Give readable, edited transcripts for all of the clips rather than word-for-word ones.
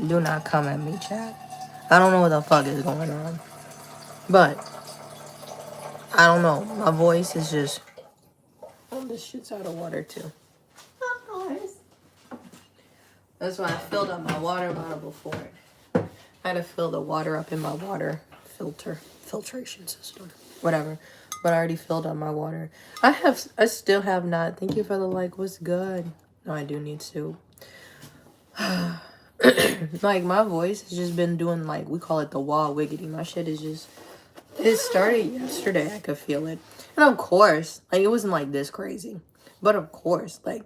Do not come at me, chat. I don't know what the fuck is going on. But, I don't know. My voice is just... Oh, this shit's out of water, too. That's why I filled up my water bottle before it. I had to fill the water up in my water filtration system. Whatever. But I already filled up my water. I still have not. Thank you for the like. What's good? No, I do need soup. Like, my voice has just been doing, like, we call it the wall wiggity. My shit is just... It started yesterday. I could feel it. And of course, like, it wasn't, like, this crazy. But of course, like,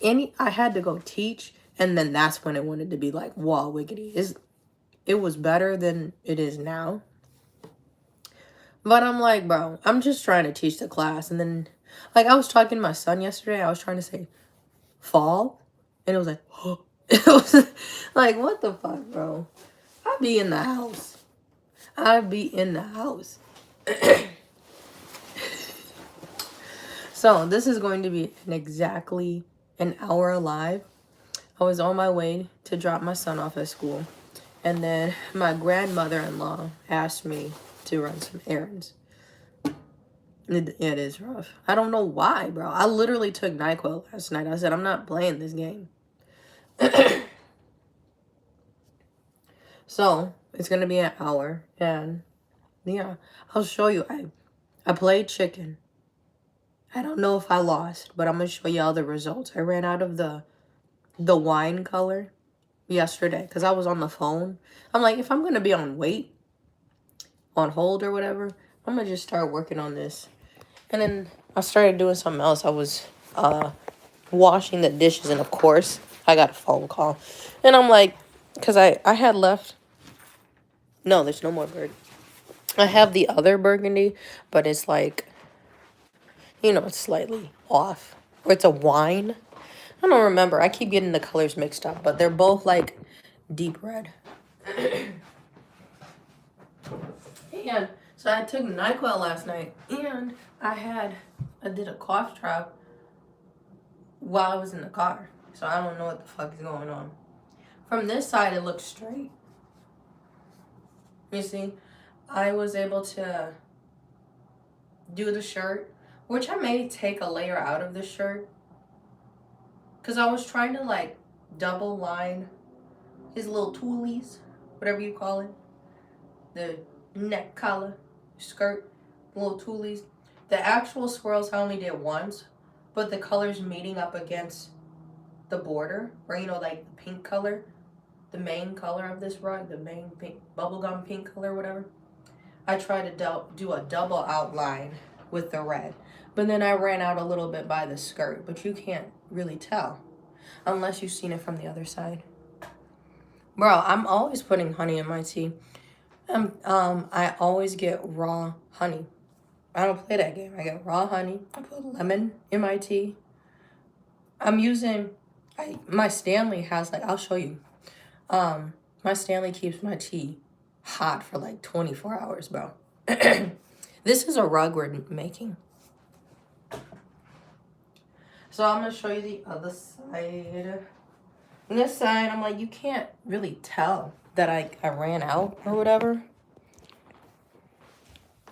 I had to go teach, and then that's when it wanted to be, like, wall wiggity. It was better than it is now. But I'm like, bro, I'm just trying to teach the class. And then, like, I was talking to my son yesterday. I was trying to say fall. And it was like, oh. It was like, what the fuck, bro? I'd be in the house. So, this is going to be exactly an hour live. I was on my way to drop my son off at school. And then my grandmother-in-law asked me to run some errands. It is rough. I don't know why, bro. I literally took NyQuil last night. I said, I'm not playing this game. So, it's going to be an hour. And, yeah, I'll show you. I played chicken. I don't know if I lost, but I'm going to show you all the results. I ran out of the wine color yesterday because I was on the phone. I'm like, if I'm going to be on hold or whatever, I'm going to just start working on this. And then I started doing something else. I was washing the dishes, and of course, I got a phone call. And I'm like, because I had left. No, there's no more burgundy. I have the other burgundy, but it's like, it's slightly off. Or it's a wine. I don't remember. I keep getting the colors mixed up, but they're both like deep red. And so I took NyQuil last night, and I did a cough drop while I was in the car. So I don't know what the fuck is going on. From this side, it looks straight. You see, I was able to do the shirt, which I may take a layer out of the shirt. Because I was trying to, like, double line his little toolies, whatever you call it. The neck collar, skirt, little toolies. The actual swirls I only did once, but the colors meeting up against the border, or, like, the pink color, the main color of this rug, the main pink, bubblegum pink color, whatever. I tried to do a double outline with the red. But then I ran out a little bit by the skirt, but you can't really tell unless you've seen it from the other side. Bro, I'm always putting honey in my tea. I always get raw honey. I don't play that game. I get raw honey. I put lemon in my tea. I'm using... my Stanley has, like... I'll show you. My Stanley keeps my tea hot for, like, 24 hours, bro. This is a rug we're making. So I'm going to show you the other side. On this side, I'm like, you can't really tell that I ran out or whatever.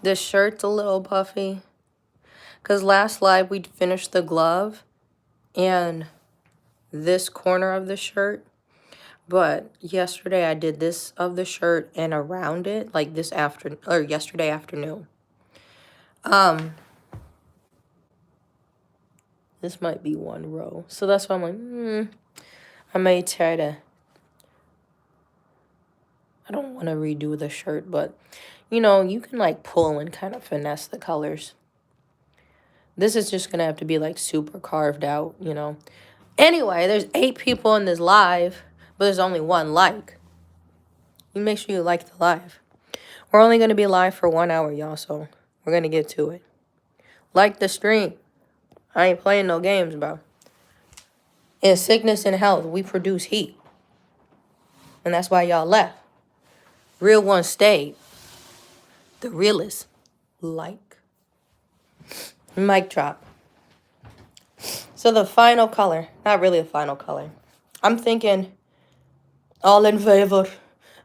This shirt's a little puffy. Because last live, we finished the glove and this corner of the shirt. But yesterday, I did this of the shirt and around it, like yesterday afternoon. This might be one row. So that's why I'm like, I may try to... I don't want to redo the shirt, but, you can, like, pull and kind of finesse the colors. This is just going to have to be, like, super carved out, Anyway, there's 8 people in this live, but there's only 1 like. You make sure you like the live. We're only going to be live for 1 hour, y'all, so we're going to get to it. Like the stream. I ain't playing no games, bro. In sickness and health, we produce heat. And that's why y'all left. Real one stayed. The realest. Like. Mic drop. So the final color. Not really a final color. I'm thinking All in favor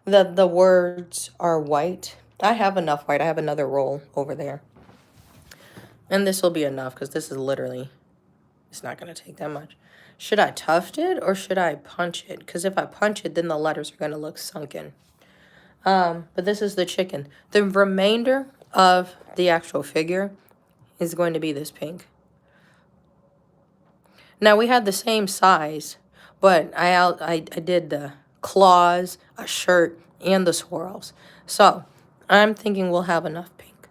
that the words are white. I have enough white. I have another roll over there. And this will be enough because this is literally, it's not going to take that much. Should I tuft it or should I punch it? Because if I punch it, then the letters are going to look sunken. But this is the chicken. The remainder of the actual figure is going to be this pink. Now, we had the same size, but I did the claws, a shirt, and the swirls. So, I'm thinking we'll have enough pink.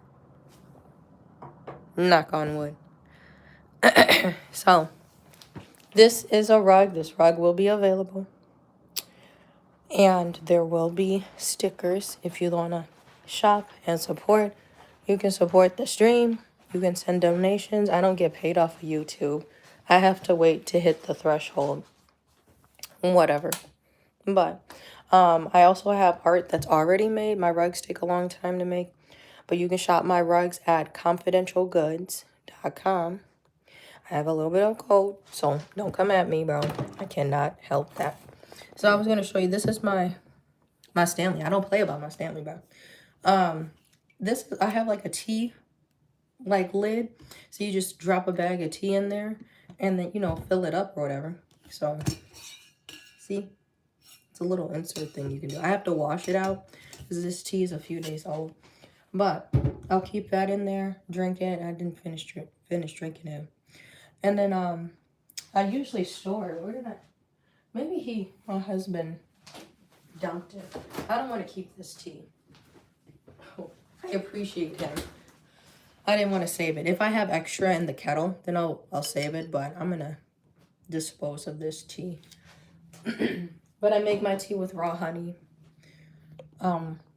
Knock on wood. So, this is a rug. This rug will be available. And there will be stickers if you want to shop and support. You can support the stream. You can send donations. I don't get paid off of YouTube. I have to wait to hit the threshold. Whatever. But I also have art that's already made. My rugs take a long time to make. But you can shop my rugs at confidentialgoods.com. I have a little bit of code, so don't come at me, bro. I cannot help that. So I was going to show you. This is my Stanley. I don't play about my Stanley, bro. This I have like a tea like lid. So you just drop a bag of tea in there and then, you know, fill it up or whatever. So, see? It's a little insert thing you can do. I have to wash it out because this tea is a few days old. But I'll keep that in there, drink it. I didn't finish drinking it. And then I usually store it. Where did I? Maybe my husband dumped it. I don't want to keep this tea. Oh, I appreciate him. I didn't want to save it. If I have extra in the kettle, then I'll save it. But I'm gonna dispose of this tea. But I make my tea with raw honey,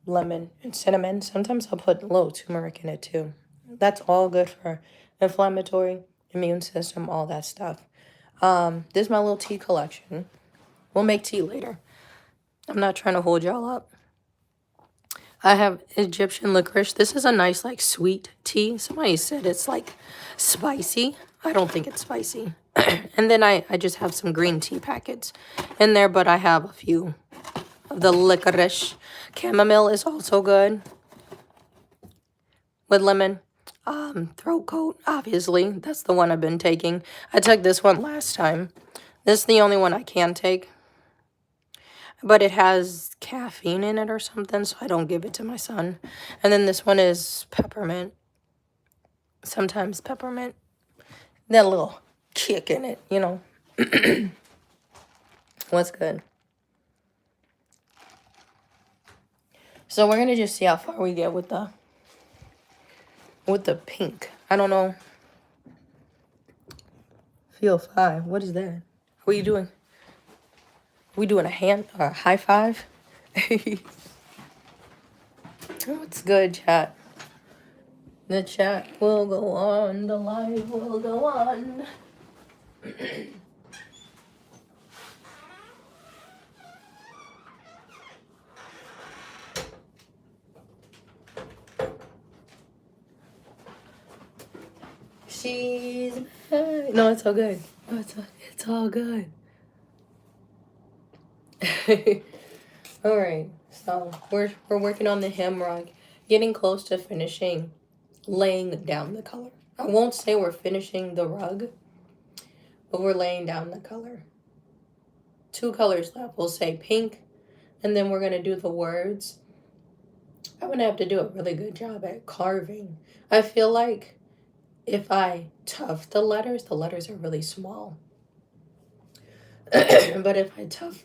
lemon, and cinnamon. Sometimes I'll put a little turmeric in it too. That's all good for inflammatory, immune system, all that stuff. This is my little tea collection. We'll make tea later. I'm not trying to hold y'all up. I have Egyptian licorice. This is a nice, like, sweet tea. Somebody said it's, like, spicy. I don't think it's spicy. And then I just have some green tea packets in there, but I have a few of the licorice. Chamomile is also good with lemon. Throat coat, obviously. That's the one I've been taking. I took this one last time. This is the only one I can take. But it has caffeine in it or something, so I don't give it to my son. And then this one is peppermint. Sometimes peppermint. That little kick in it, you know. What's good? So we're going to just see how far we get with the pink. I don't know. Feel 5. What is that? What are you doing? We doing a high five? What's good, chat? The chat will go on. The live will go on. She's back. No, it's all good. No, it's all good. All right, so we're working on the hem rug, getting close to finishing laying down the color. I won't say we're finishing the rug, but we're laying down the color. 2 colors left. We'll say pink, and then we're gonna do the words. I'm gonna have to do a really good job at carving. I feel like if I tuft the letters are really small. But if I tuft,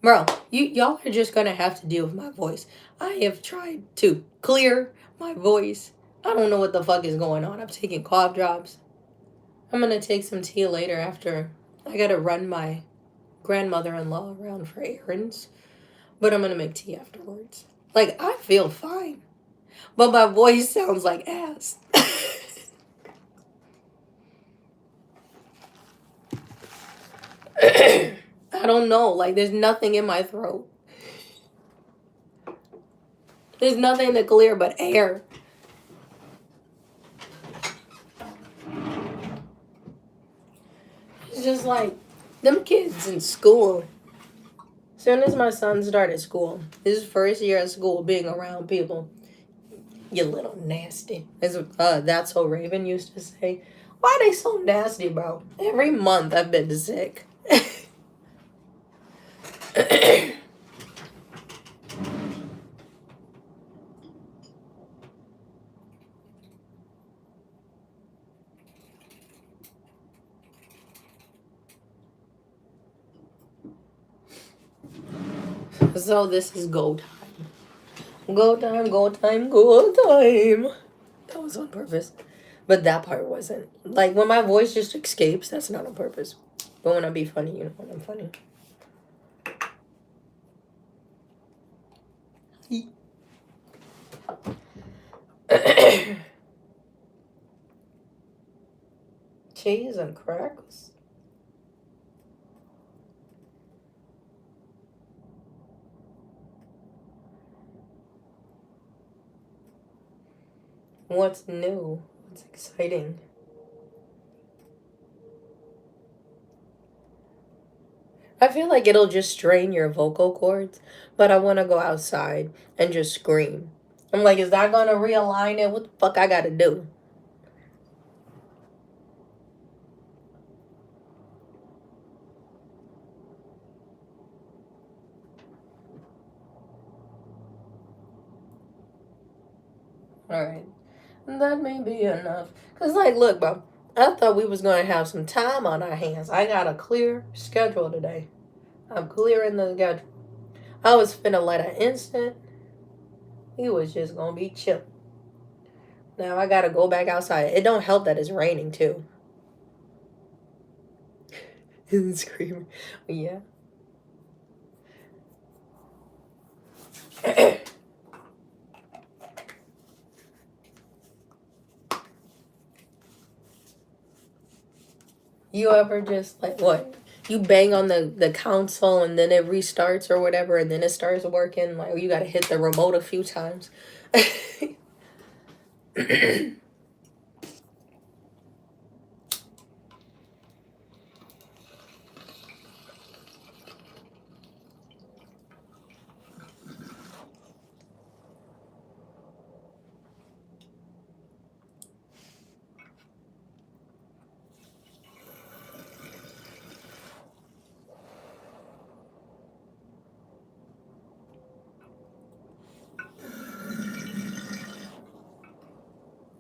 bro, y'all are just gonna have to deal with my voice. I have tried to clear my voice. I don't know what the fuck is going on. I'm taking cough drops. I'm gonna take some tea later after I gotta run my grandmother-in-law around for errands. But I'm gonna make tea afterwards. Like, I feel fine. But my voice sounds like ass. I don't know. Like, there's nothing in my throat. There's nothing to clear but air. It's just like them kids in school. As soon as my son started school, his first year at school, being around people, you little nasty. That's what Raven used to say. Why are they so nasty, bro? Every month I've been sick. So this is go time. Go time, go time, go time. That was on purpose. But that part wasn't. Like, when my voice just escapes, that's not on purpose. But when I be funny, you know when I'm funny. Cheese and crackers. What's new? What's exciting? I feel like it'll just strain your vocal cords, but I want to go outside and just scream. I'm like, is that going to realign it? What the fuck I got to do? Alright. That may be enough. Because, like, look, bro. I thought we was going to have some time on our hands. I got a clear schedule today. I'm clearing the schedule. I was finna let an instant. He was just going to be chill. Now I got to go back outside. It don't help that it's raining, too. He's screaming. Yeah. You ever just, like, what? You bang on the console and then it restarts or whatever and then it starts working? Like, you got to hit the remote a few times.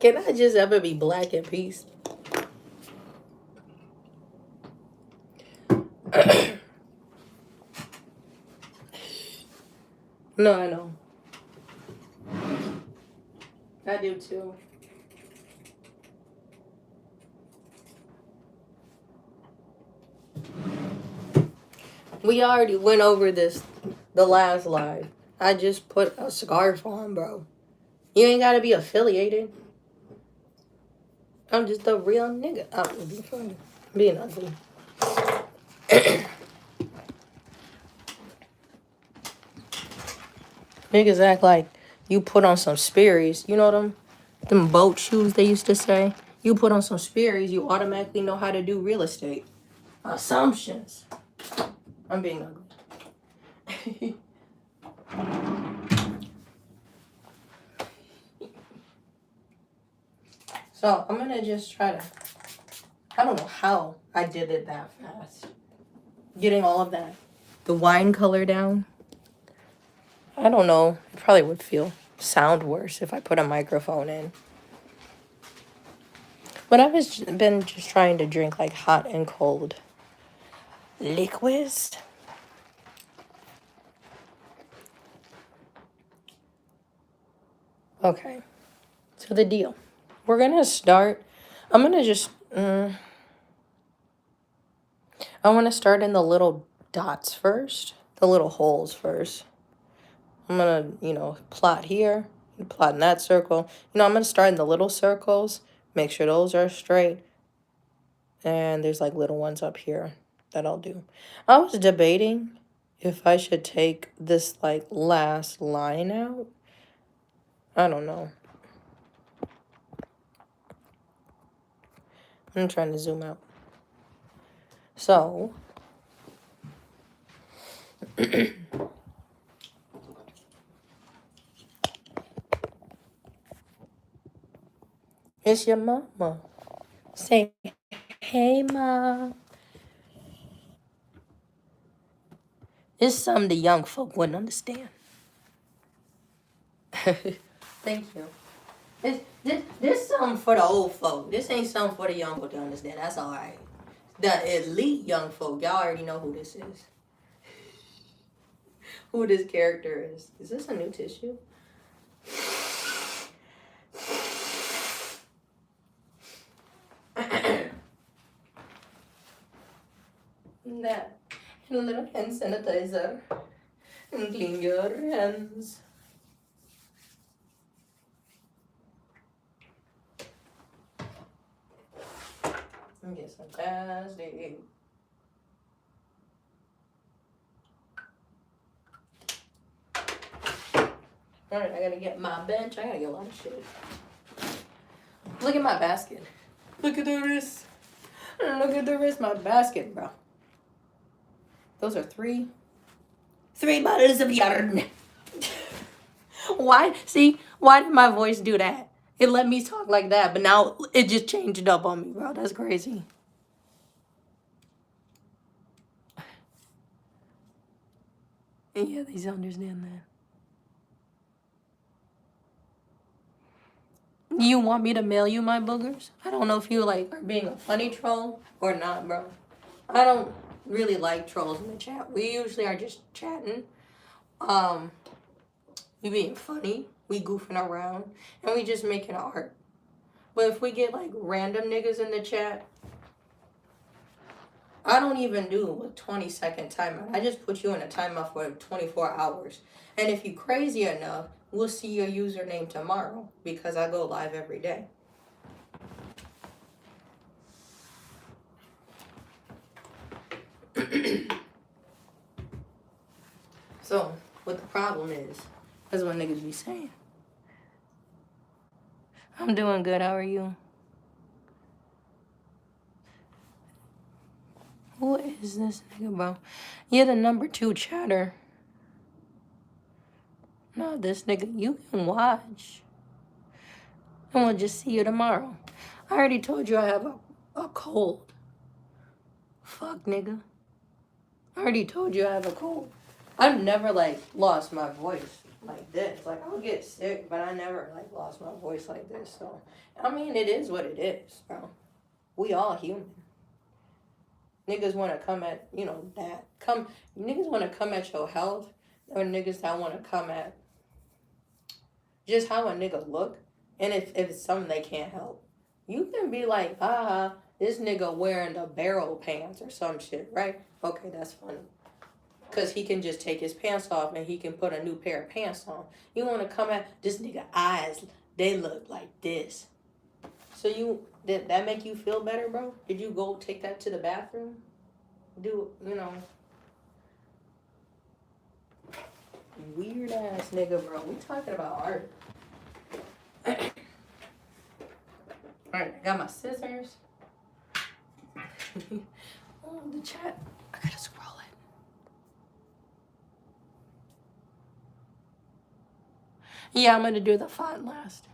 Can I just ever be black in peace? No, I know. I do too. We already went over this the last live. I just put a scarf on, bro. You ain't gotta be affiliated. I'm just a real nigga. I'm being ugly. Niggas act like you put on some Sperry's. You know them boat shoes they used to say? You put on some Sperry's, you automatically know how to do real estate. Assumptions. I'm being ugly. So I'm gonna just try to, I don't know how I did it that fast. Getting all of that, the wine color down. I don't know. It probably would sound worse if I put a microphone in. But I've been just trying to drink like hot and cold liquids. Okay, so the deal. We're gonna start. I'm gonna just. I want to start in the little dots first, the little holes first. I'm gonna, plot here, plot in that circle. I'm gonna start in the little circles, make sure those are straight. And there's like little ones up here that I'll do. I was debating if I should take this like last line out. I don't know. I'm trying to zoom out. So, It's your mama. Say, hey, Mom. It's something the young folk wouldn't understand. Thank you. This something for the old folk. This ain't something for the young folk to understand. That's all right. The elite young folk, y'all already know who this is. Who this character is. Is this a new tissue? That. And a little hand sanitizer. And clean your hands. And get some plastic. Alright, I gotta get my bench. I gotta get a lot of shit. Look at my basket. Look at the wrist. Look at the wrist. My basket, bro. Those are three bottles of yarn. Why? See, why did my voice do that? It let me talk like that, but now it just changed up on me, bro. That's crazy. Yeah, they understand that. You want me to mail you my boogers? I don't know if you like are being a funny troll or not, bro. I don't really like trolls in the chat. We usually are just chatting. We being funny, we goofing around, and we just making art. But if we get like random niggas in the chat, I don't even do a 20-second timeout. I just put you in a timeout for 24 hours. And if you crazy enough, we'll see your username tomorrow because I go live every day. So, what the problem is, that's what niggas be saying. I'm doing good, how are you? Who is this nigga, bro? You're the number 2 chatter. No, this nigga, you can watch. And we'll just see you tomorrow. I already told you I have a cold. Fuck, nigga. I already told you I have a cold. I've never, like, lost my voice like this. Like, I'll get sick, but I never, like, lost my voice like this. So, I mean, it is what it is, bro. We all human. Niggas want to come at, you know, that. Niggas want to come at your health. Or niggas that want to come at just how a nigga look. And if it's something they can't help. You can be like, this nigga wearing the barrel pants or some shit, right? Okay, that's funny. Because he can just take his pants off and he can put a new pair of pants on. You want to come at this nigga eyes, they look like this. So did that make you feel better, bro? Did you go take that to the bathroom? Weird ass nigga, bro. We talking about art. Alright, I got my scissors. Oh, the chat. I gotta scroll it. Yeah, I'm gonna do the font last.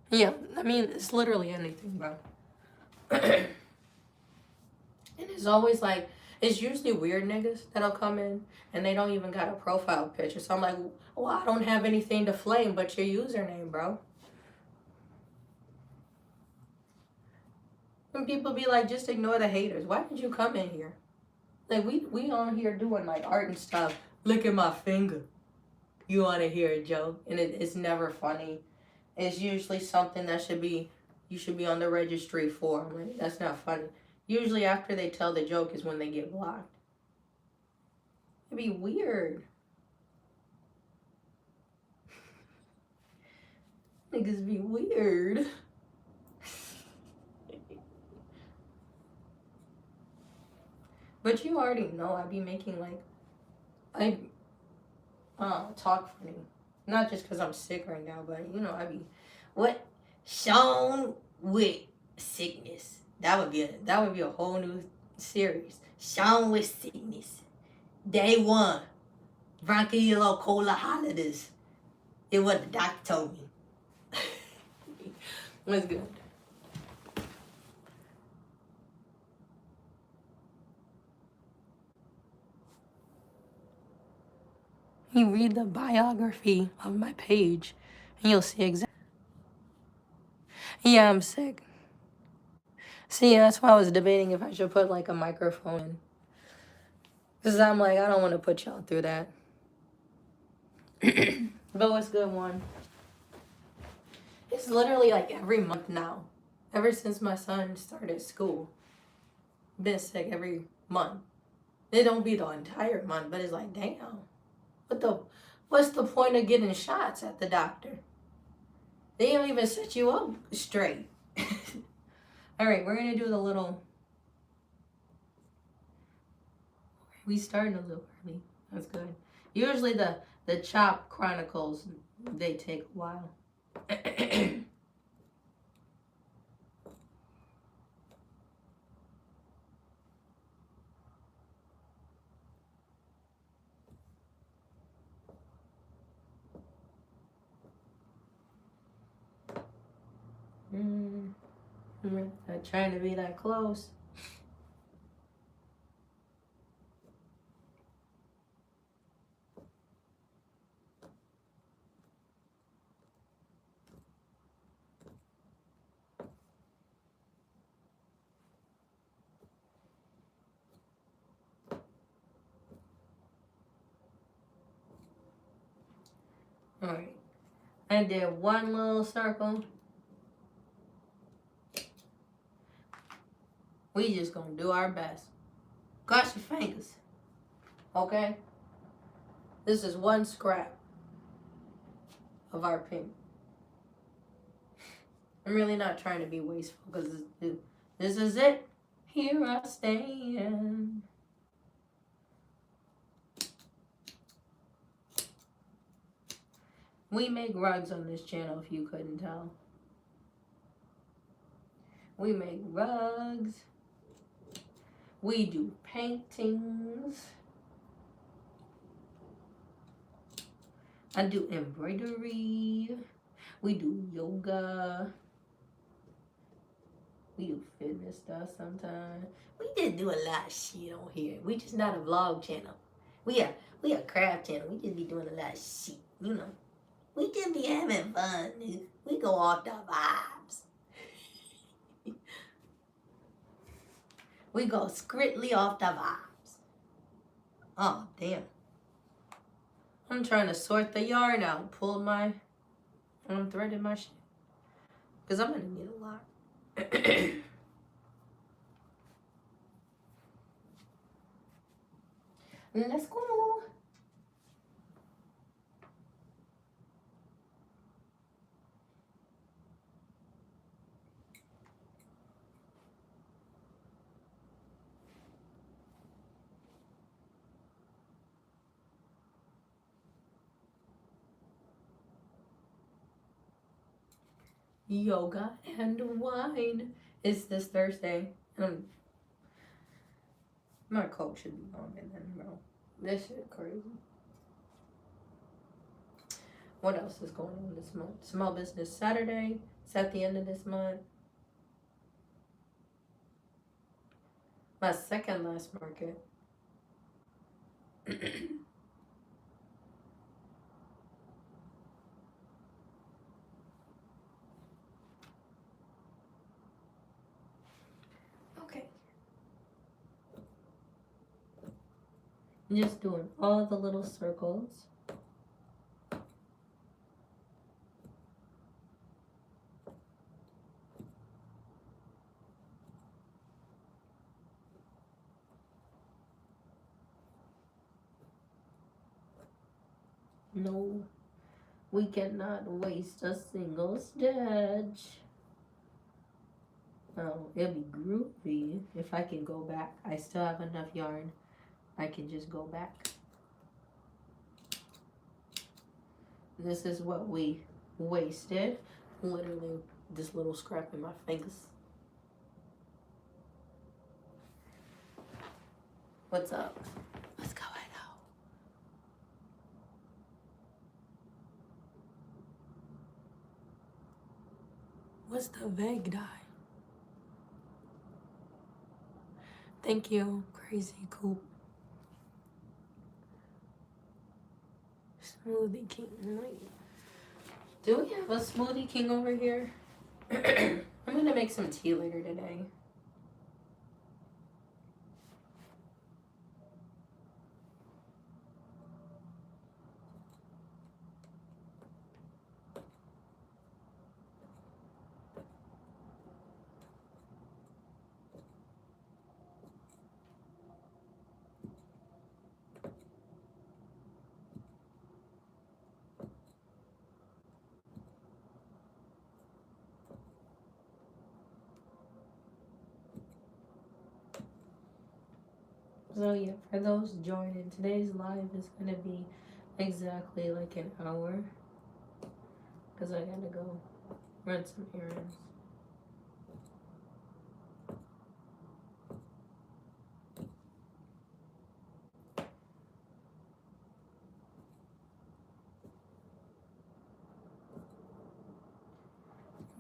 Yeah, I mean, it's literally anything, bro. And it's always like, it's usually weird niggas that'll come in and they don't even got a profile picture. So I'm like, well, I don't have anything to flame but your username, bro. And people be like, just ignore the haters. Why did you come in here? Like, we on here doing like art and stuff. Look at my finger. You want to hear a joke? And it's never funny. It's usually something that you should be on the registry for. I'm like, that's not funny. Usually after they tell the joke is when they get blocked. It'd be weird. Niggas be weird. But you already know I be making like, I talk funny. Not just because I'm sick right now, but you know, I be, what? Sean with sickness. That would be a whole new series. Sean with sickness. Day 1. Bronchiolitis. It what the doctor told me. What's good? You read the biography of my page, and you'll see exactly. Yeah, I'm sick. See, that's why I was debating if I should put like a microphone in. Because I'm like, I don't want to put y'all through that. But what's good, one? It's literally like every month now. Ever since my son started school. Been sick every month. It don't be the entire month, but it's like, damn. What's the point of getting shots at the doctor? They don't even set you up straight. Alright, we're gonna do the little. We started a little early. That's good. Usually the Chop Chronicles, they take a while. I'm not trying to be that close. Alright. I did one little circle. We just gonna do our best. Cross your fingers. Okay? This is one scrap of our pink. I'm really not trying to be wasteful because this is it. Here I stand. We make rugs on this channel if you couldn't tell. We make rugs. We do paintings. I do embroidery. We do yoga. We do fitness stuff sometimes. We just do a lot of shit on here. We just not a vlog channel. We a craft channel. We just be doing a lot of shit, you know. We just be having fun, dude. We go off the vibes. We go scriptly off the vibes. Oh, damn. I'm trying to sort the yarn out. I'm threading my shit. Because I'm going to need a lot. Let's go. Yoga and wine. It's this Thursday. My coat should be on it then, bro. This shit crazy. What else is going on this month? Small Business Saturday. It's at the end of this month. My second last market. Okay. Just doing all the little circles. No, we cannot waste a single stitch. Oh, it'll be groovy if I can go back. I still have enough yarn. I can just go back. This is what we wasted. Literally, this little scrap in my fingers. What's up? What's going on? What's the vague dye? Thank you, Crazy Coop. Smoothie King. Wait. Do we have a Smoothie King over here? I'm gonna make some tea later today. So yeah, for those joining, today's live is gonna be exactly like an hour. Because I gotta go run some errands.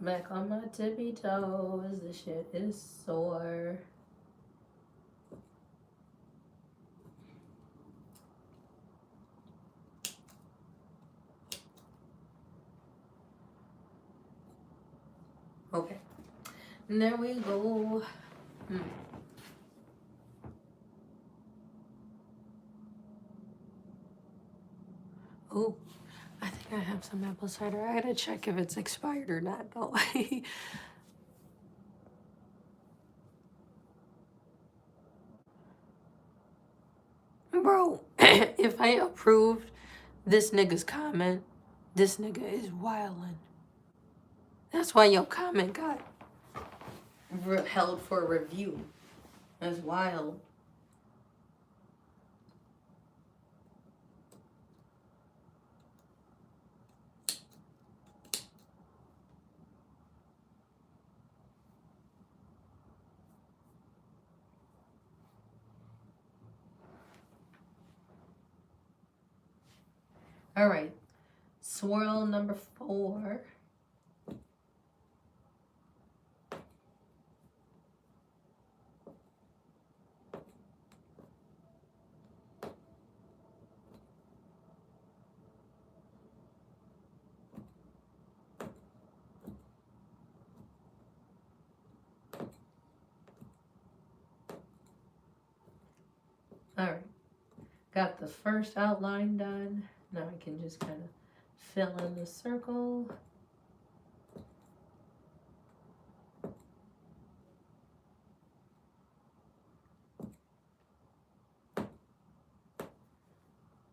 Back on my tippy toes, the shit is sore. Okay, and there we go. Oh, I think I have some apple cider. I gotta check if it's expired or not, though. Bro, if I approved this nigga's comment, this nigga is wildin'. That's why your comment got held for review. That's wild. All right, swirl number 4. All right, got the first outline done. Now I can just kind of fill in the circle.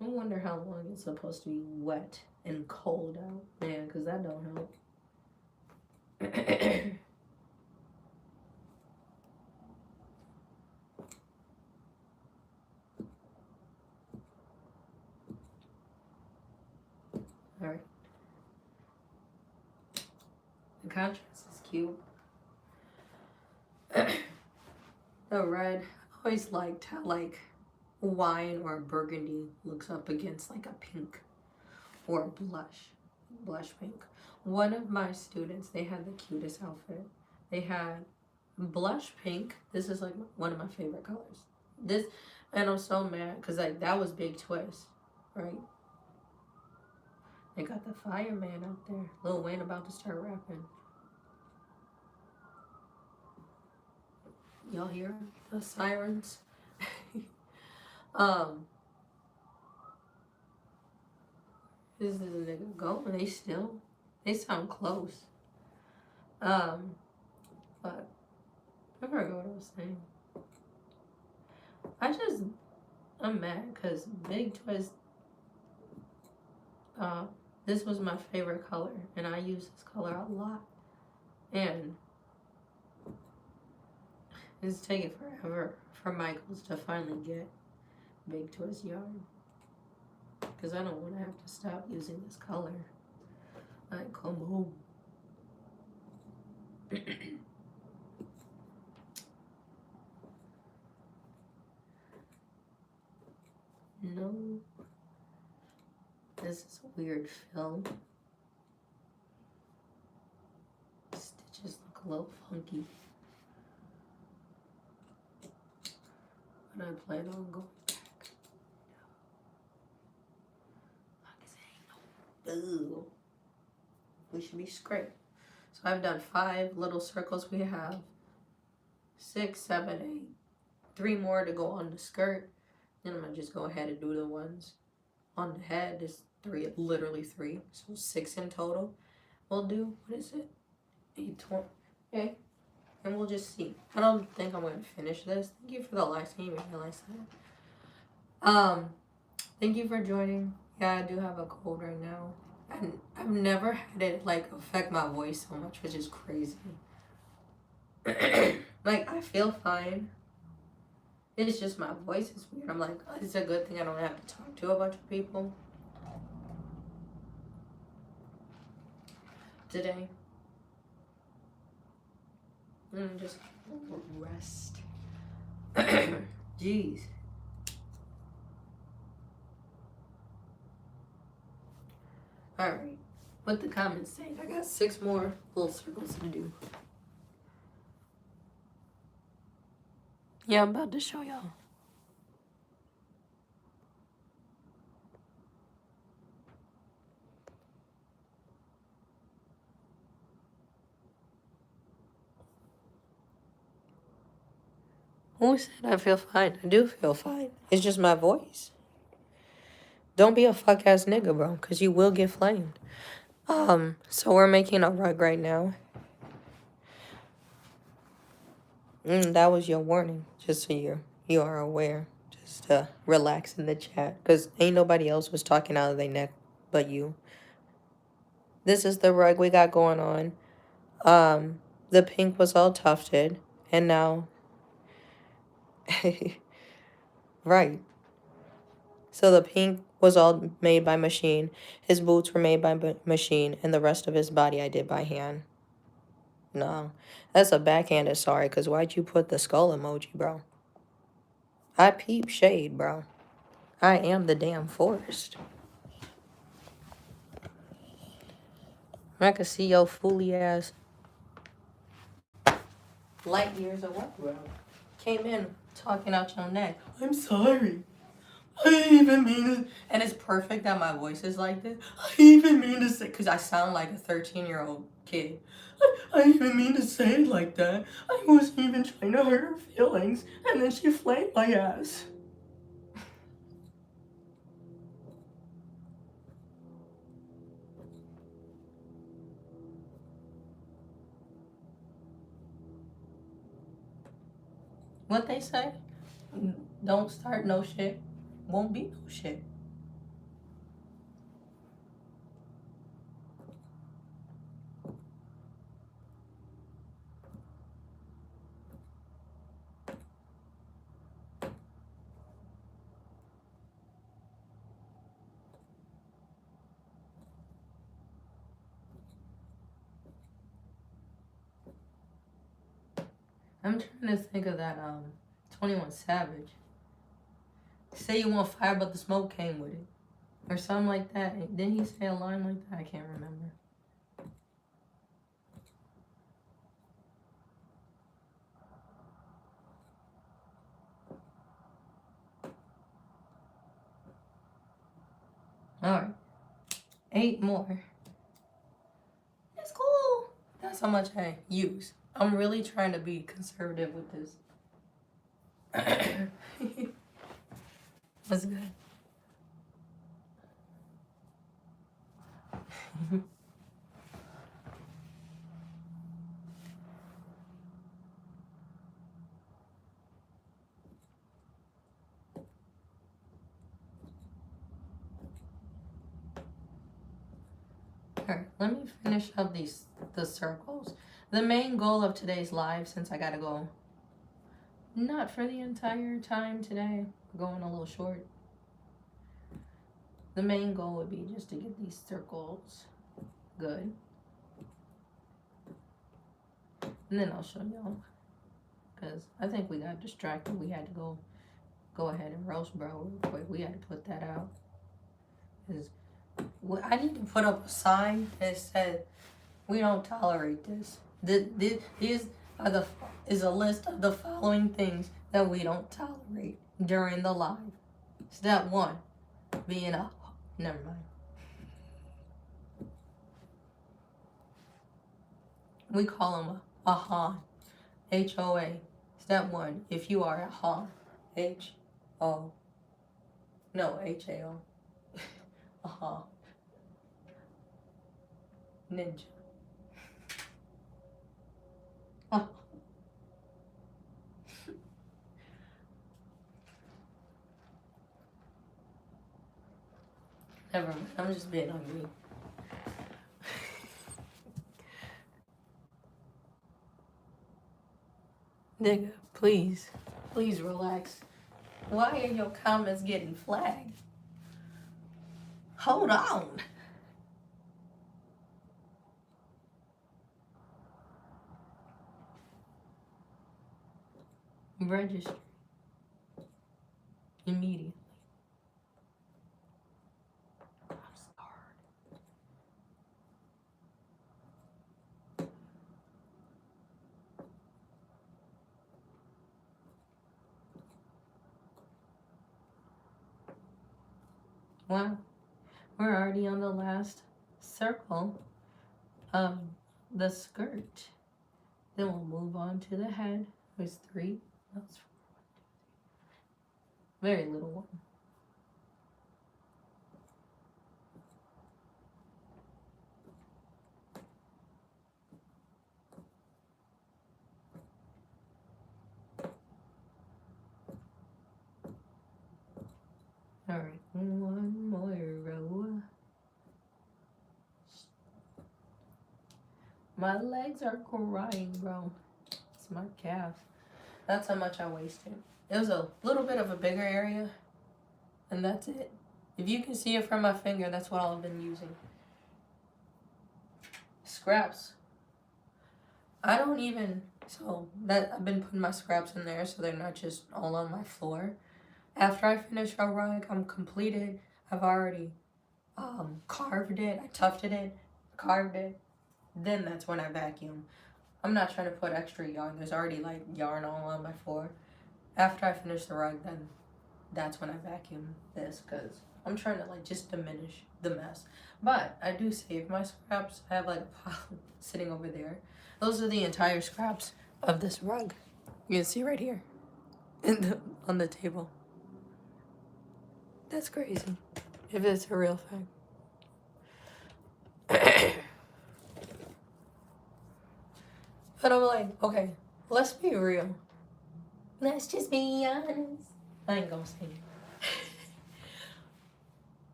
I wonder how long it's supposed to be wet and cold out, man, because that don't help. All right. The contrast is cute. The red, I always liked how like wine or burgundy looks up against like a pink or blush pink. One of my students, they had the cutest outfit. They had blush pink. This is like one of my favorite colors. This, and I'm so mad because like that was Big Twist, right? They got the fireman out there. Lil Wayne about to start rapping. Y'all hear the sirens? This is a nigga going. They sound close. But I forgot what I was saying. I'm mad because Big Twist, this was my favorite color, and I use this color a lot. And it's taking forever for Michaels to finally get Big Twist yarn. Because I don't want to have to stop using this color. Like, come on. This is a weird film. Stitches look a little funky. But I plan on going back. Ooh. We should be straight. So I've done 5 little circles. We have 6, 7, 8. 3 more to go on the skirt. Then I'm gonna just go ahead and do the ones on the head. There's 3, literally 3. So 6 in total. We'll do, what is it? 8, 20. Okay. And we'll just see. I don't think I'm gonna finish this. Thank you for the likes. I didn't even realize that. Thank you for joining. Yeah, I do have a cold right now. And I've never had it like affect my voice so much, which is crazy. Like, I feel fine. It's just my voice is weird. I'm like, oh, it's a good thing I don't have to talk to a bunch of people today. Just rest. Jeez. Alright. What the comments say? I got 6 more little circles to do. Yeah, I'm about to show y'all. Who said I feel fine? I do feel fine. It's just my voice. Don't be a fuck ass nigga, bro, because you will get flamed. So we're making a rug right now. That was your warning, just so you are aware. Just relax in the chat, because ain't nobody else was talking out of their neck but you. This is the rug we got going on. The pink was all tufted, and now... Right. So the pink was all made by machine. His boots were made by machine, and the rest of his body I did by hand. No, that's a backhanded sorry, because why'd you put the skull emoji, bro? I peep shade, bro. I am the damn forest. I can see your fooly ass light years away, bro. Came in talking out your neck. I'm sorry. I didn't even mean to. And it's perfect that my voice is like this. I didn't even mean to say, because I sound like a 13-year-old kid. I didn't even mean to say it like that. I wasn't even trying to hurt her feelings. And then she flamed my ass. What they say? Don't start no shit. Won't be no shit. I'm trying to think of that 21 Savage. Say you want fire, but the smoke came with it. Or something like that. Didn't he say a line like that? I can't remember. Alright. 8 more. It's cool. That's how much I use. I'm really trying to be conservative with this. That's good. Alright, let me finish up the circles. The main goal of today's live, since I gotta go not for the entire time today, going a little short. The main goal would be just to get these circles good. And then I'll show y'all. Because I think we got distracted. We had to go ahead and roast bro real quick. We had to put that out. Because I need to put up a sign that says, we don't tolerate this. These are is a list of the following things that we don't tolerate during the live. Step 1, being a, never mind. We call them a Han. H-O-A. Step 1, if you are a Han. H-O. No, H-A-O. A Han. Ninja. Oh. Never mind, I'm just being hungry. Nigga, please relax. Why are your comments getting flagged? Hold on. Register immediately. I'm scared. Wow, we're already on the last circle of the skirt. Then we'll move on to the head. There's 3. That's 4. Very little one. Alright, one more row. My legs are crying, bro. It's my calf. That's how much I wasted. It was a little bit of a bigger area, and that's it. If you can see it from my finger, that's what I've been using. Scraps. I don't even, so that I've been putting my scraps in there so they're not just all on my floor. After I finish a rug, I'm completed. I've already carved it, I tufted it, carved it. Then that's when I vacuum. I'm not trying to put extra yarn. There's already like yarn all on my floor. After I finish the rug, then that's when I vacuum this, because I'm trying to like just diminish the mess. But I do save my scraps. I have like a pile sitting over there. Those are the entire scraps of this rug. You can see right here on the table. That's crazy, if it's a real thing. But I'm like, okay, let's be real. Let's just be honest. I ain't gonna sing.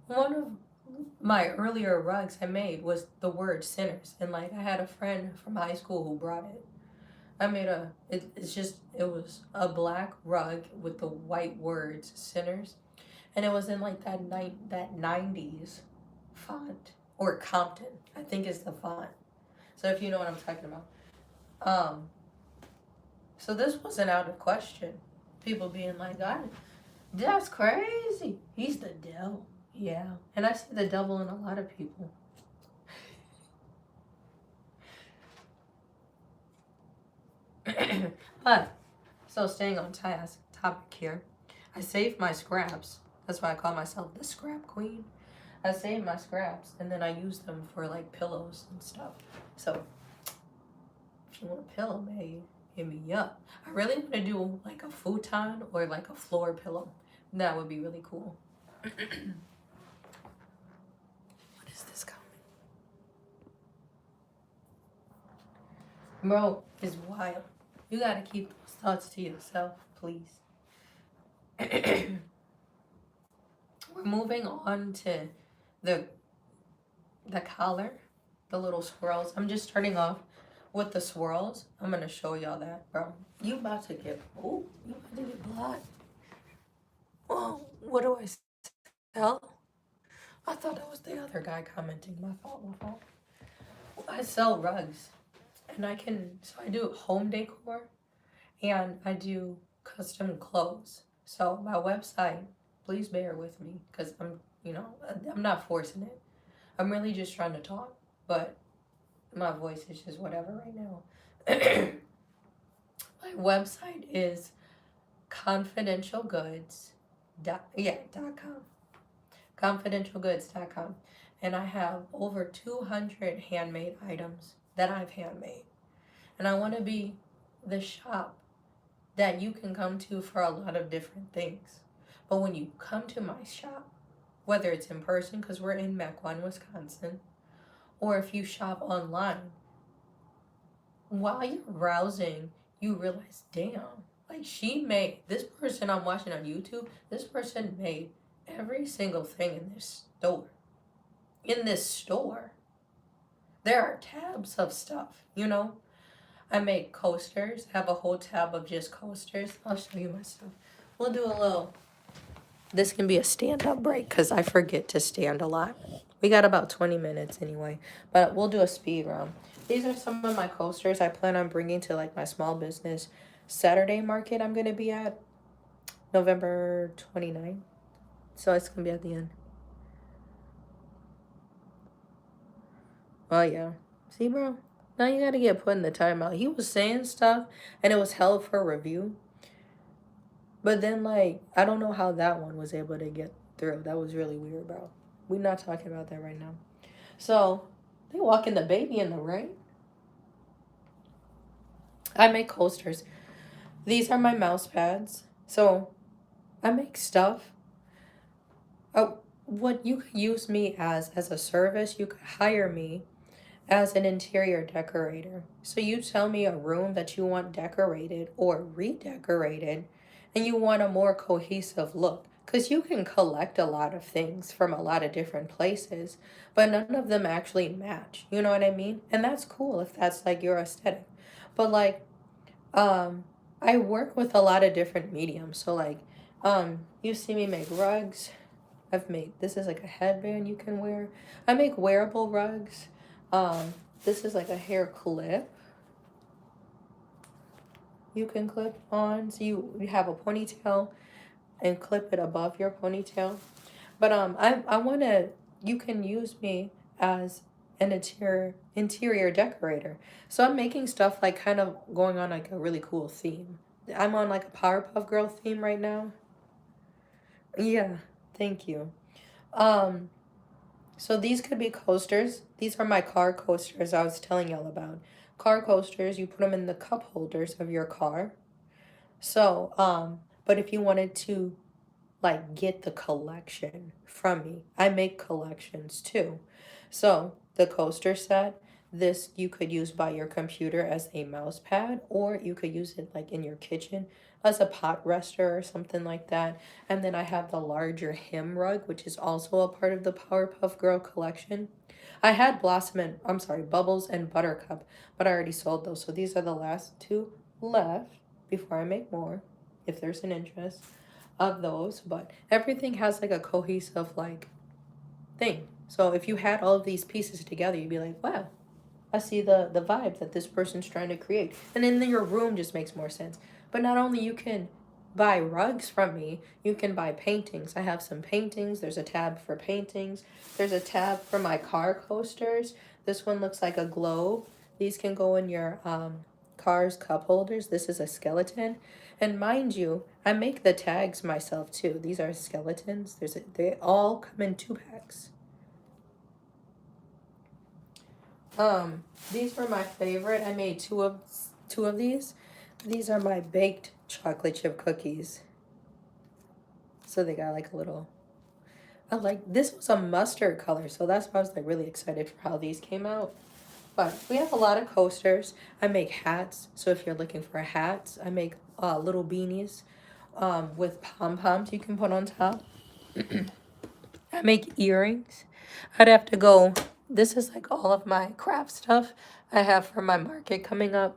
One of my earlier rugs I made was the word sinners. And like, I had a friend from high school who brought it. I made it was a black rug with the white words sinners. And it was in like that 90s font, or Compton, I think is the font. So if you know what I'm talking about. So this wasn't out of question. People being like, God, that's crazy. He's the devil. Yeah. And I see the devil in a lot of people. But, so staying on topic here, I save my scraps. That's why I call myself the scrap queen. I save my scraps and then I use them for like pillows and stuff. So if you want a pillow made, hit me up. I really want to do like a futon or like a floor pillow. That would be really cool. What is this coming? Bro, it's wild. You gotta keep those thoughts to yourself, please. We're moving on to the collar, the little swirls. I'm just starting off with the swirls. I'm gonna show y'all that, bro. You about to get blocked. Oh, what do I sell? I thought that was the other guy commenting. My fault. I sell rugs, and I do home decor, and I do custom clothes. So my website, please bear with me, because I'm not forcing it. I'm really just trying to talk, but my voice is just whatever right now. My website is confidentialgoods.com. Confidentialgoods.com. And I have over 200 handmade items that I've handmade. And I want to be the shop that you can come to for a lot of different things. But when you come to my shop, whether it's in person, because we're in Mequon, Wisconsin, or if you shop online, while you're browsing, you realize, damn, like this person I'm watching on YouTube, this person made every single thing in this store. In this store, there are tabs of stuff, you know? I make coasters, have a whole tab of just coasters. I'll show you my stuff. We'll do a little, this can be a stand-up break because I forget to stand a lot. We got about 20 minutes anyway, but we'll do a speed round. These are some of my coasters I plan on bringing to like my small business Saturday market I'm going to be at November 29th. So it's going to be at the end. Oh, yeah. See, bro? Now you got to get put in the timeout. He was saying stuff, and it was held for review. But then, like, I don't know how that one was able to get through. That was really weird, bro. We're not talking about that right now. So, they walking the baby in the rain. I make coasters. These are my mouse pads. So, I make stuff. Oh, what you could use me as a service, you could hire me as an interior decorator. So you tell me a room that you want decorated or redecorated, and you want a more cohesive look. Because you can collect a lot of things from a lot of different places, but none of them actually match. You know what I mean? And that's cool if that's like your aesthetic. But like, I work with a lot of different mediums. So like, you see me make rugs. This is like a headband you can wear. I make wearable rugs. This is like a hair clip you can clip on. So you have a ponytail and clip it above your ponytail. But you can use me as an interior decorator. So I'm making stuff like kind of going on like a really cool theme. I'm on like a Powerpuff Girl theme right now. Yeah, thank you. So these could be coasters. These are my car coasters I was telling y'all about. Car coasters, you put them in the cup holders of your car. So, but if you wanted to like get the collection from me, I make collections too. So the coaster set, this you could use by your computer as a mouse pad, or you could use it like in your kitchen as a pot rester or something like that. And then I have the larger hem rug, which is also a part of the Powerpuff Girl collection. I had Bubbles and Buttercup, but I already sold those. So these are the last two left before I make more, if there's an interest of those. But everything has like a cohesive like thing. So if you had all of these pieces together, you'd be like, wow, I see the vibe that this person's trying to create. And then your room just makes more sense. But not only you can buy rugs from me, you can buy paintings. I have some paintings. There's a tab for paintings. There's a tab for my car coasters. This one looks like a globe. These can go in your car's cup holders. This is a skeleton. And mind you, I make the tags myself too. These are skeletons. They all come in 2 packs. These were my favorite. I made two of these. These are my baked chocolate chip cookies. So they got like a little, this was a mustard color, so that's why I was like really excited for how these came out. But we have a lot of coasters. I make hats, so if you're looking for hats, I make little beanies with pom-poms you can put on top. I make earrings. I'd have to go, this is like all of my craft stuff I have for my market coming up.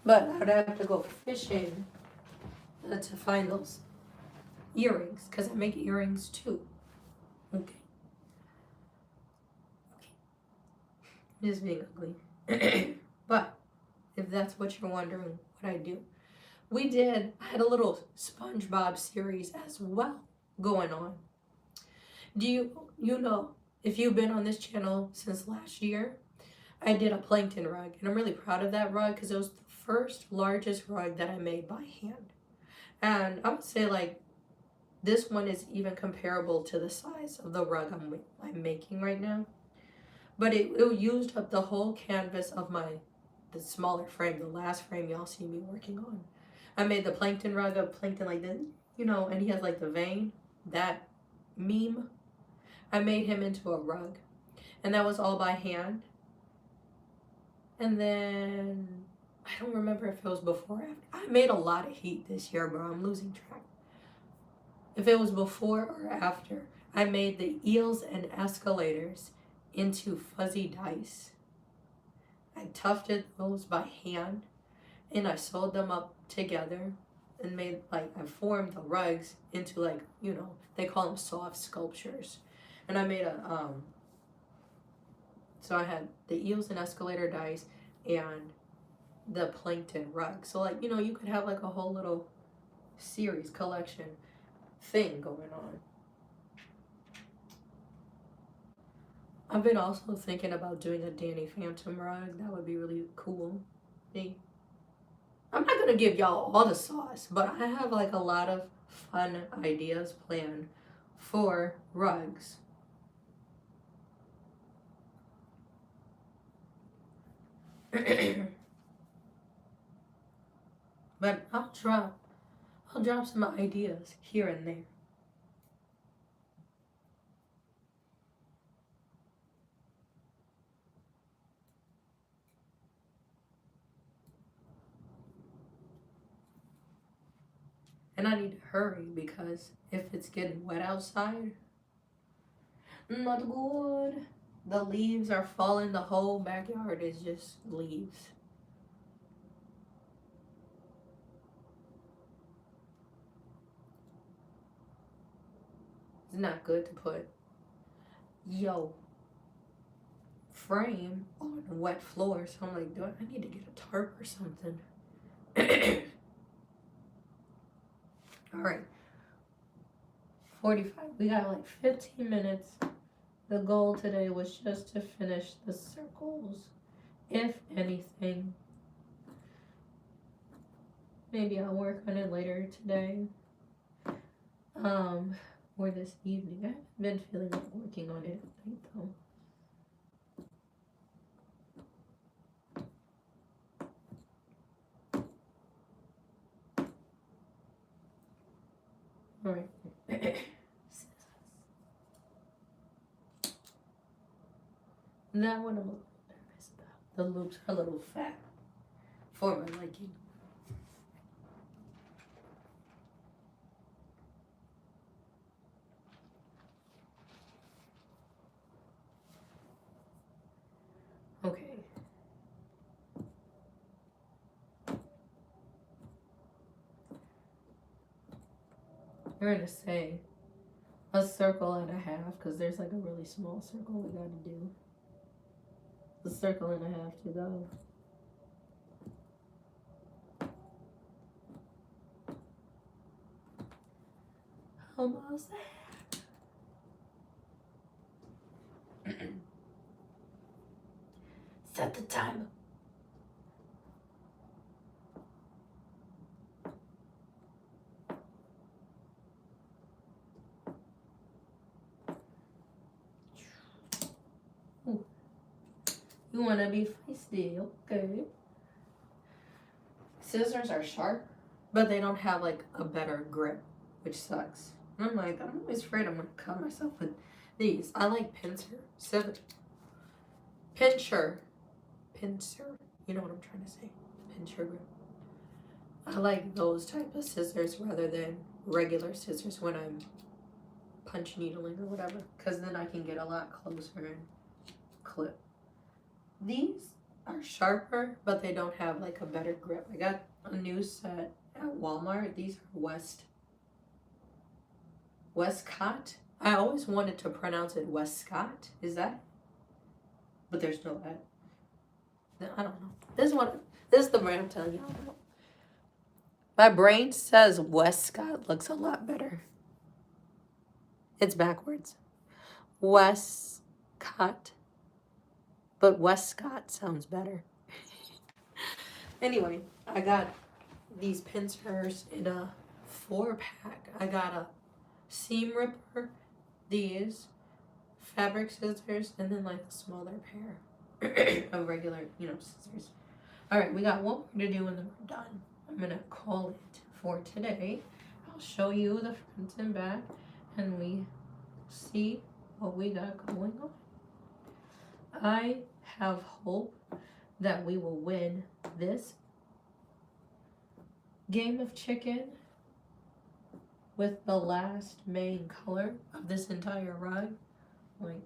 But I'd have to go fishing to find those earrings, because I make earrings too. Okay. Just being ugly. But if that's what you're wondering what I do, I had a little SpongeBob series as well going on. You know, if you've been on this channel since last year, I did a plankton rug, and I'm really proud of that rug because it was the first largest rug that I made by hand. And I would say like this one is even comparable to the size of the rug I'm making right now. But it used up the whole canvas of the smaller frame, the last frame y'all see me working on. I made the plankton rug of plankton like this, you know, and he has like the vein, that meme. I made him into a rug. And that was all by hand. And then I don't remember if it was before or after. I made a lot of heat this year, bro. I'm losing track. If it was before or after, I made the eels and escalators into fuzzy dice. I tufted those by hand and I sewed them up together and made like, I formed the rugs into like, you know, they call them soft sculptures. And I made so I had the eels and escalator dice and the plankton rug. So like, you know, you could have like a whole little series collection thing going on. I've been also thinking about doing a Danny Phantom rug. That would be really cool. I'm not gonna give y'all all the sauce, but I have like a lot of fun ideas planned for rugs. But I'll drop some ideas here and there. And I need to hurry because if it's getting wet outside, not good. The leaves are falling. The whole backyard is just leaves. It's not good to put frame on wet floor. So I'm like, I need to get a tarp or something. All right. 45. We got like 15 minutes. The goal today was just to finish the circles. If anything, maybe I'll work on it later today. Or this evening. I haven't been feeling like working on it, I think, though. All right. That one I'm a little nervous about. The loops are a little fat for my liking. Okay. We're gonna say a circle and a half because there's like a really small circle we gotta do. A circle and a half to go. Almost there. Set the timer. Ooh. You wanna be feisty, okay. Scissors are sharp, but they don't have like a better grip, which sucks. I'm like, I'm always afraid I'm gonna cut myself with these. I like pincer. Pincer. You know what I'm trying to say. Pincer grip. I like those type of scissors rather than regular scissors when I'm punch needling or whatever, because then I can get a lot closer and clip. These are sharper, but they don't have like a better grip. I got a new set at Walmart. These are Westcott. I always wanted to pronounce it Westcott. Is that? But there's no that. I don't know. This is the brand I'm telling y'all about. My brain says Westcott looks a lot better. It's backwards. Westcott. But Westcott sounds better. Anyway, I got these pincers in a 4-pack. I got a seam ripper, these, fabric scissors, and then like a smaller pair of regular, scissors. Alright, we got one more to do and then we're done. I'm gonna call it for today. I'll show you the front and back and we see what we got going on. I have hope that we will win this game of chicken with the last main color of this entire rug. Like,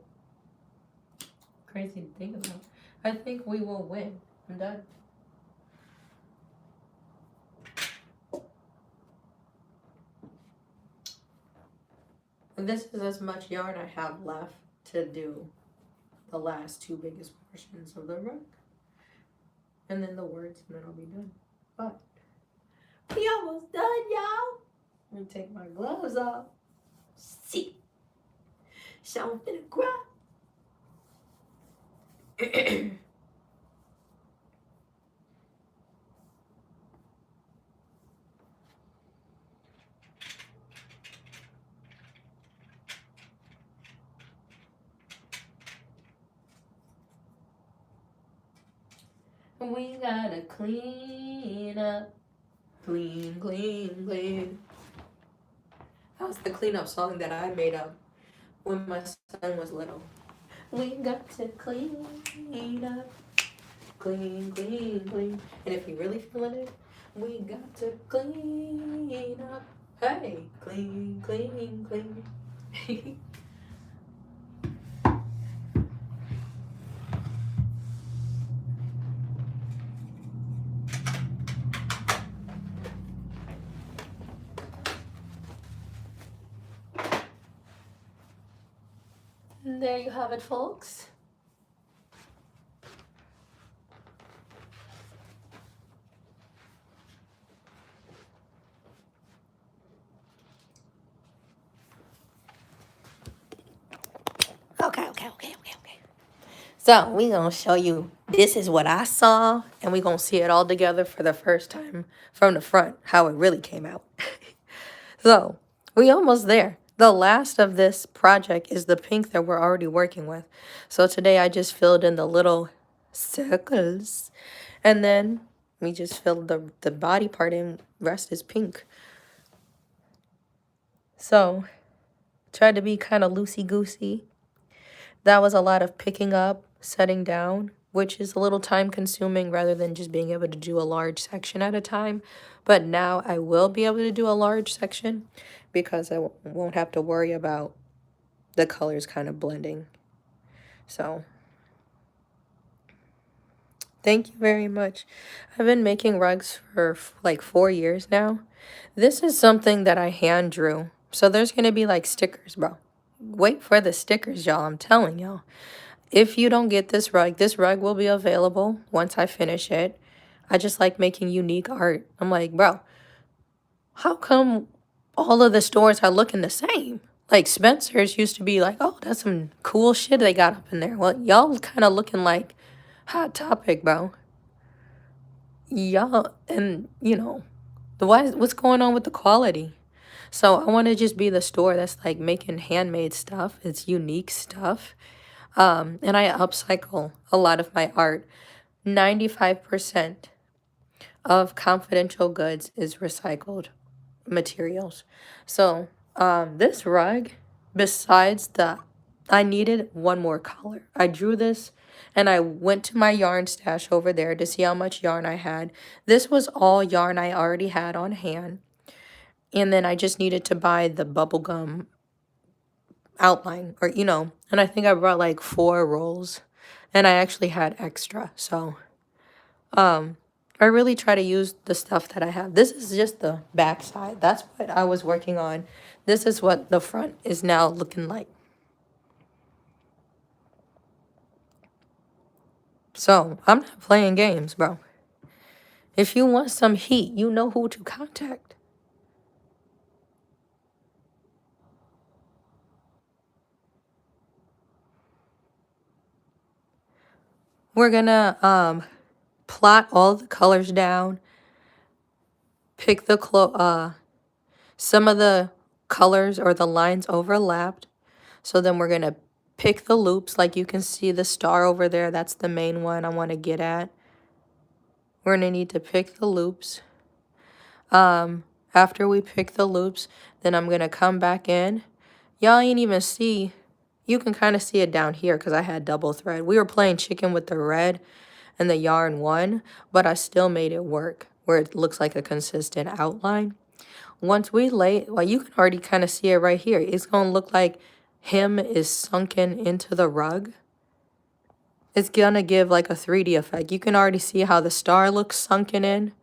crazy to think about. I think we will win. I'm done. This is as much yarn I have left to do the last 2 biggest portions of the rug. And then the words, and then I'll be done. But we almost done, y'all. Let me take my gloves off. See. So I'm finna cry. We gotta clean up. Clean, clean, clean. That was the cleanup song that I made up when my son was little. We got to clean up. Clean, clean, clean. And if you're really feeling it, we got to clean up. Hey, clean, clean, clean. There you have it, folks. Okay. So we gonna show you, this is what I saw, and we gonna see it all together for the first time from the front, how it really came out. So we almost there. The last of this project is the pink that we're already working with. So today I just filled in the little circles, and then we just filled the body part in. Rest is pink. So tried to be kind of loosey-goosey. That was a lot of picking up, setting down, which is a little time consuming rather than just being able to do a large section at a time. But now I will be able to do a large section because I won't have to worry about the colors kind of blending. So thank you very much. I've been making rugs for like 4 years now. This is something that I hand drew. So there's going to be like stickers, bro. Wait for the stickers, y'all. I'm telling y'all. If you don't get this rug will be available once I finish it. I just like making unique art. I'm like, bro, how come all of the stores are looking the same? Like Spencer's used to be like, oh, that's some cool shit they got up in there. Well, y'all kind of looking like Hot Topic, bro. Y'all, and what's going on with the quality? So I want to just be the store that's like making handmade stuff. It's unique stuff. And I upcycle a lot of my art. 95% of confidential goods is recycled materials. So this rug, I needed one more color. I drew this and I went to my yarn stash over there to see how much yarn I had. This was all yarn I already had on hand. And then I just needed to buy the bubblegum outline, or and I think I brought like 4 rolls, and I actually had extra. So I really try to use the stuff that I have. This is just the back side. That's what I was working on. This is what the front is now looking like. So I'm not playing games, bro. If you want some heat, you know who to contact. we're gonna plot all the colors down, pick the some of the colors or the lines overlapped. So then we're gonna pick the loops. Like you can see the star over there, that's the main one I want to get at. We're gonna need to pick the loops. After we pick the loops, then I'm gonna come back in. Y'all ain't even see, you can kind of see it down here because I had double thread. We were playing chicken with the red and the yarn won, but I still made it work where it looks like a consistent outline. Once we lay, well, you can already kind of see it right here. It's going to look like him is sunken into the rug. It's going to give like a 3D effect. You can already see how the star looks sunken in.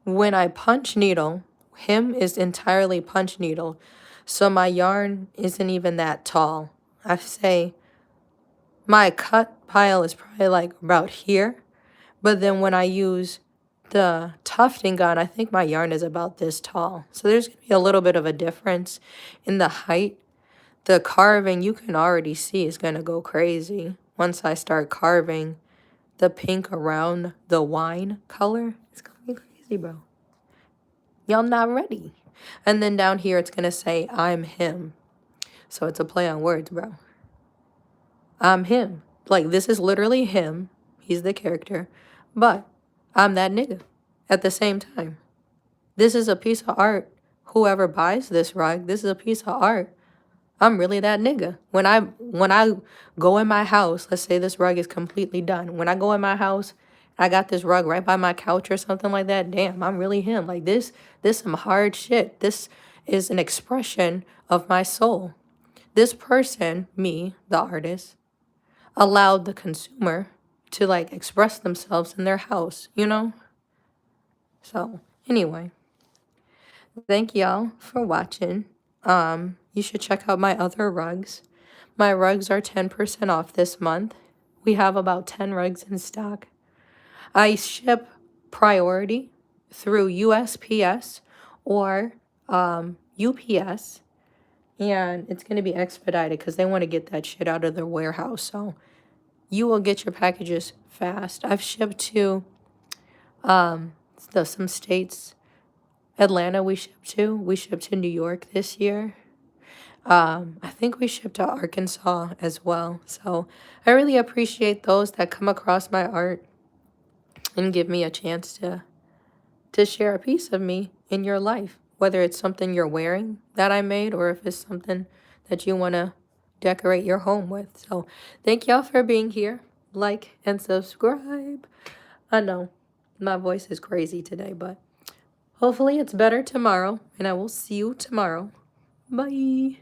When I punch needle, him is entirely punch needle. So my yarn isn't even that tall. I say my cut pile is probably like about here. But then when I use the tufting gun, I think my yarn is about this tall. So there's going to be a little bit of a difference in the height. The carving, you can already see, is going to go crazy. Once I start carving the pink around the wine color, it's going to be crazy, bro. Y'all not ready. And then down here, it's going to say, I'm him. So it's a play on words, bro. I'm him. Like, this is literally him. He's the character. But I'm that nigga at the same time. This is a piece of art. Whoever buys this rug, this is a piece of art. I'm really that nigga. When I go in my house, let's say this rug is completely done. When I go in my house, I got this rug right by my couch or something like that. Damn, I'm really him. Like this some hard shit. This is an expression of my soul. This person, me, the artist, allowed the consumer to like express themselves in their house, you know? So anyway, thank y'all for watching. You should check out my other rugs. My rugs are 10% off this month. We have about 10 rugs in stock. I ship priority through USPS or UPS, and it's going to be expedited because they want to get that shit out of their warehouse. So you will get your packages fast. I've shipped to some states. Atlanta we shipped to. We shipped to New York this year. I think we shipped to Arkansas as well. So I really appreciate those that come across my art and give me a chance to share a piece of me in your life, whether it's something you're wearing that I made or if it's something that you want to decorate your home with. So thank y'all for being here. Like and subscribe. I know my voice is crazy today, but hopefully it's better tomorrow, and I will see you tomorrow. Bye.